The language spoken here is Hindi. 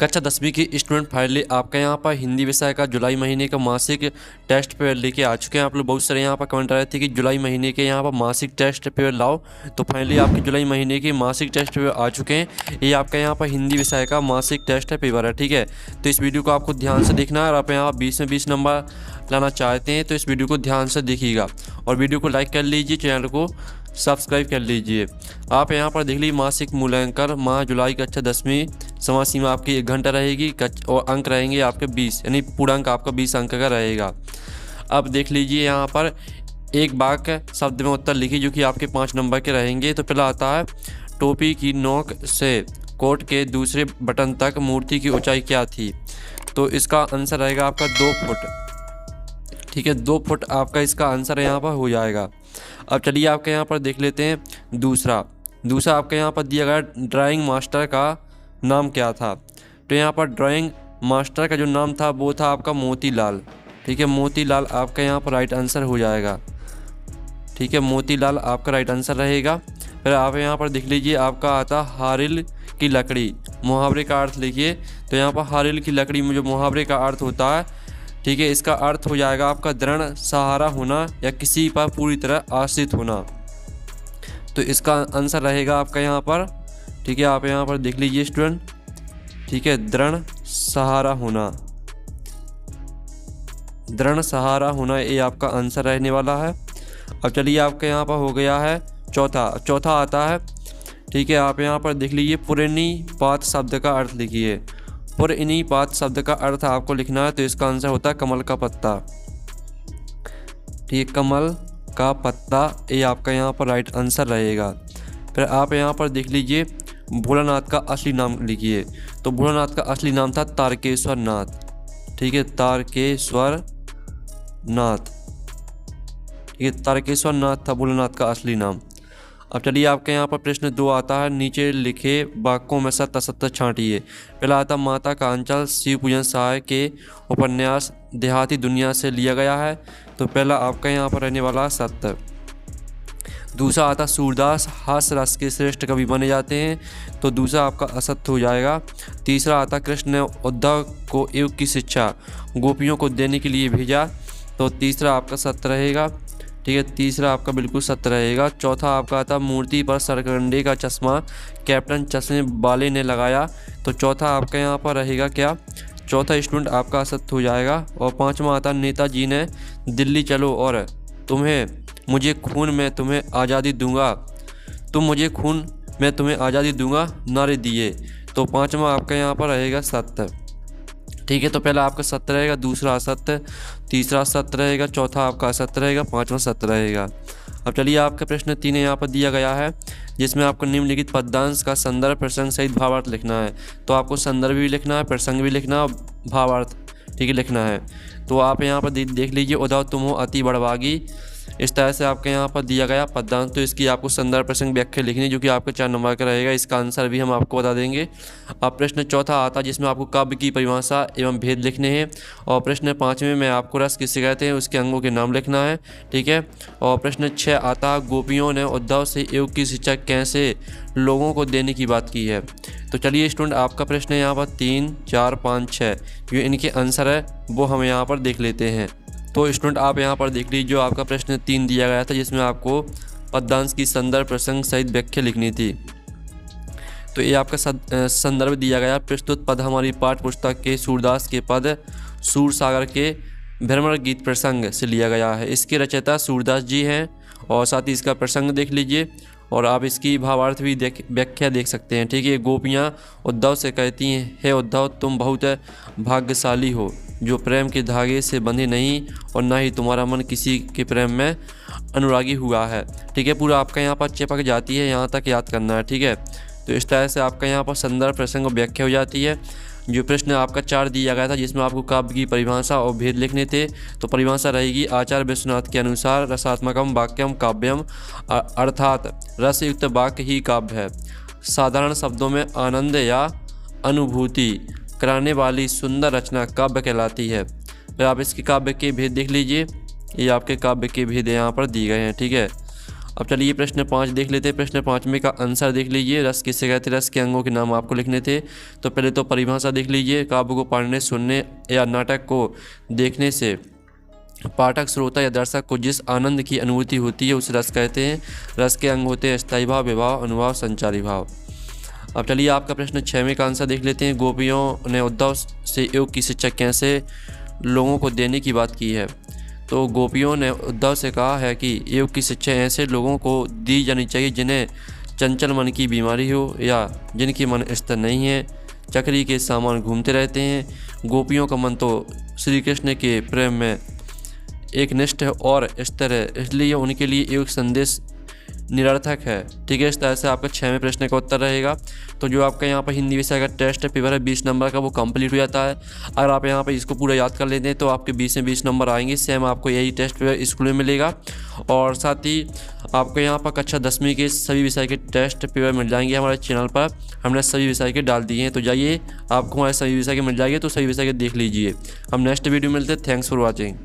कक्षा 10वीं की स्टूडेंट फाइनली आपका यहाँ पर हिंदी विषय का जुलाई महीने का मासिक टेस्ट पेपर लेके आ चुके हैं। आप लोग बहुत सारे यहाँ पर कमेंट आ रहे थे कि जुलाई महीने के यहाँ पर मासिक टेस्ट पेपर लाओ, तो फाइनली आपके जुलाई महीने के मासिक टेस्ट पेपर आ चुके हैं। ये आपका यहाँ पर हिंदी विषय का मासिक टेस्ट पेपर है, ठीक है। तो इस वीडियो को आपको ध्यान से देखना है और आप यहाँ 20 में 20 नंबर लाना चाहते हैं तो इस वीडियो को ध्यान से देखिएगा और वीडियो को लाइक कर लीजिए, चैनल को सब्सक्राइब कर लीजिए। आप यहाँ पर देख लीजिए मासिक मूल्यांकन माह जुलाई कक्षा 10वीं समय सीमा आपकी 1 घंटा रहेगी और अंक रहेंगे आपके 20, यानी पूरा अंक आपका 20 अंक का रहेगा। अब देख लीजिए यहाँ पर एक वाक्य शब्द में उत्तर लिखिए जो कि आपके 5 नंबर के रहेंगे। तो पहला आता है, टोपी की नोक से कोट के दूसरे बटन तक मूर्ति की ऊंचाई क्या थी? तो इसका आंसर रहेगा आपका 2 फुट, ठीक है। 2 फुट आपका इसका आंसर यहाँ पर हो जाएगा। अब चलिए आपके यहाँ पर देख लेते हैं दूसरा आपके यहाँ पर दिया गया ड्राइंग मास्टर का नाम क्या था? तो यहाँ पर ड्राइंग मास्टर का जो नाम था वो था आपका मोतीलाल, ठीक है। मोतीलाल आपका यहाँ पर राइट आंसर हो जाएगा, ठीक है। मोतीलाल आपका राइट आंसर रहेगा। फिर आप यहाँ पर देख लीजिए आपका आता हारिल की लकड़ी, मुहावरे का अर्थ लिखिए। तो यहाँ पर हारिल की लकड़ी में जो मुहावरे का अर्थ होता है, ठीक है, इसका अर्थ हो जाएगा आपका दृढ़ सहारा होना या किसी पर पूरी तरह आश्रित होना। तो इसका आंसर रहेगा आपका यहाँ पर, ठीक है। आप यहाँ पर देख लीजिए स्टूडेंट, ठीक है, दृढ़ सहारा होना, दृढ़ सहारा होना ये आपका आंसर रहने वाला है। अब चलिए आपके यहाँ पर हो गया है चौथा आता है, ठीक है। आप यहाँ पर देख लीजिए पुरनिपात शब्द का अर्थ लिखिए। पुरनिपात शब्द का अर्थ आपको लिखना है, तो इसका आंसर होता है कमल का पत्ता, ठीक है, कमल का पत्ता ये आपका यहाँ पर राइट आंसर रहेगा। फिर आप यहाँ पर देख लीजिए भोलानाथ का असली नाम लिखिए। तो भोलानाथ का असली नाम था तारकेश्वर नाथ, ठीक है, तारकेश्वर नाथ, ठीक है, तारकेश्वर नाथ था भोलानाथ का असली नाम। अब चलिए आपके यहाँ पर प्रश्न 2 आता है, नीचे लिखे वाक्यों में सत्य असत्य छांटिए। पहला आता माता का अंचल शिव पूजन सहाय के उपन्यास देहाती दुनिया से लिया गया है। तो पहला आपका यहाँ पर रहने वाला सत्य। दूसरा आता सूरदास हास्य रस के श्रेष्ठ कवि बने जाते हैं, तो दूसरा आपका असत्य हो जाएगा। तीसरा आता कृष्ण ने उद्धव को योग की शिक्षा गोपियों को देने के लिए भेजा, तो तीसरा आपका सत्य रहेगा, ठीक है, तीसरा आपका बिल्कुल सत्य रहेगा। चौथा आपका आता मूर्ति पर सरकंडे का चश्मा कैप्टन चश्मे वाले ने लगाया, तो चौथा आपका यहाँ पर रहेगा क्या? चौथा स्टूडेंट आपका असत्य हो जाएगा। और पांचवा आता नेताजी ने दिल्ली चलो और मुझे खून में तुम्हें आज़ादी दूंगा, तुम मुझे खून में तुम्हें आज़ादी दूंगा नारे दिए, तो पांचवा आपका यहाँ पर रहेगा सत्य, ठीक है। तो पहला आपका सत्य रहेगा, दूसरा असत्य, तीसरा सत्य रहेगा, चौथा आपका असत्य रहेगा, पांचवा सत्य रहेगा। अब चलिए आपका प्रश्न 3 यहाँ पर दिया गया है, जिसमें आपको निम्नलिखित पद्यांश का संदर्भ प्रसंग सहित भावार्थ लिखना है। तो आपको संदर्भ भी लिखना है, प्रसंग भी लिखना है, भावार्थ, ठीक है, लिखना है। तो आप यहाँ पर देख लीजिए उद्धव तुम हो अति बड़भागी, इस तरह से आपके यहाँ पर दिया गया पद्यांश। तो इसकी आपको संदर्भ प्रसंग व्याख्या लिखनी जो कि आपके 4 नंबर का रहेगा। इसका आंसर भी हम आपको बता देंगे। अब प्रश्न 4 आता है जिसमें आपको काव्य की परिभाषा एवं भेद लिखने हैं। और प्रश्न 5वें में आपको रस की शिकायतें उसके अंगों के नाम लिखना है, ठीक है। और प्रश्न 6 आता है गोपियों ने उद्धव से योग की शिक्षा कैसे लोगों को देने की बात की है। तो चलिए स्टूडेंट आपका प्रश्न यहाँ पर 3, 4, 5, 6 जो इनके आंसर है वो हम यहाँ पर देख लेते हैं। तो स्टूडेंट आप यहाँ पर देख लीजिए जो आपका प्रश्न 3 दिया गया था, जिसमें आपको पद्यांश की संदर्भ प्रसंग सहित व्याख्या लिखनी थी। तो ये आपका संदर्भ दिया गया, प्रस्तुत पद हमारी पाठ्य पुस्तक के सूरदास के पद सूरसागर के भ्रमर गीत प्रसंग से लिया गया है। इसके रचयिता सूरदास जी हैं और साथ ही इसका प्रसंग देख लीजिए और आप इसकी भावार्थ भी व्याख्या देख सकते हैं, ठीक है। गोपियाँ उद्धव से कहती हैं, हे उद्धव तुम बहुत भाग्यशाली हो जो प्रेम के धागे से बंधे नहीं और ना ही तुम्हारा मन किसी के प्रेम में अनुरागी हुआ है, ठीक है। पूरा आपका यहाँ पर चिपक जाती है, यहाँ तक याद करना है, ठीक है। तो इस तरह से आपका यहाँ पर संदर्भ प्रसंग व्याख्या हो जाती है। जो प्रश्न आपका 4 दिया गया था जिसमें आपको काव्य की परिभाषा और भेद लिखने थे, तो परिभाषा रहेगी आचार्य विश्वनाथ के अनुसार रसात्मकम वाक्यम काव्यम, अर्थात रसयुक्त वाक्य ही काव्य है। साधारण शब्दों में आनंद या अनुभूति कराने वाली सुंदर रचना काव्य कहलाती है। फिर आप इसके काव्य के भेद देख लीजिए, ये आपके काव्य के भेद यहाँ पर दिए गए हैं, ठीक है। अब चलिए प्रश्न 5 देख लेते हैं। प्रश्न 5 में का आंसर देख लीजिए। रस किसे कहते हैं? रस के अंगों के नाम आपको लिखने थे। तो पहले तो परिभाषा देख लीजिए। काव्य को पढ़ने, सुनने या नाटक को देखने से पाठक, श्रोता या दर्शक को जिस आनंद की अनुभूति होती है उसे रस कहते हैं। रस के अंग होते हैं स्थायी भाव, विभाव, अनुभाव, संचारी भाव। अब चलिए आपका प्रश्न 6 में का आंसर देख लेते हैं। गोपियों ने उद्धव से योग की शिक्षा कैसे लोगों को देने की बात की है? तो गोपियों ने उद्धव से कहा है कि योग की शिक्षा ऐसे लोगों को दी जानी चाहिए जिन्हें चंचल मन की बीमारी हो या जिनकी मन स्थिर नहीं है, चक्री के सामान घूमते रहते हैं। गोपियों का मन तो श्री कृष्ण के प्रेम में एक निष्ठ है और स्थिर है, इसलिए उनके लिए योग संदेश निरर्थक है। ठीक है, इस तरह से आपका 6वें प्रश्न का उत्तर रहेगा। तो जो आपका यहाँ पर हिंदी विषय का टेस्ट पेपर है 20 नंबर का, वो कंप्लीट हो जाता है। अगर आप यहाँ पर इसको पूरा याद कर लेते हैं तो आपके 20 में 20 नंबर आएंगे। सेम आपको यही टेस्ट पेपर स्कूल में मिलेगा और साथ ही आपको यहाँ पर कक्षा 10वीं के सभी विषय के टेस्ट पेपर मिल जाएंगे। हमारे चैनल पर हमने सभी विषय के डाल दिए हैं, तो जाइए आपको हमारे सभी विषय के मिल जाएंगे, तो सभी विषय के देख लीजिए। हम नेक्स्ट वीडियो मिलते हैं। Thanks for watching.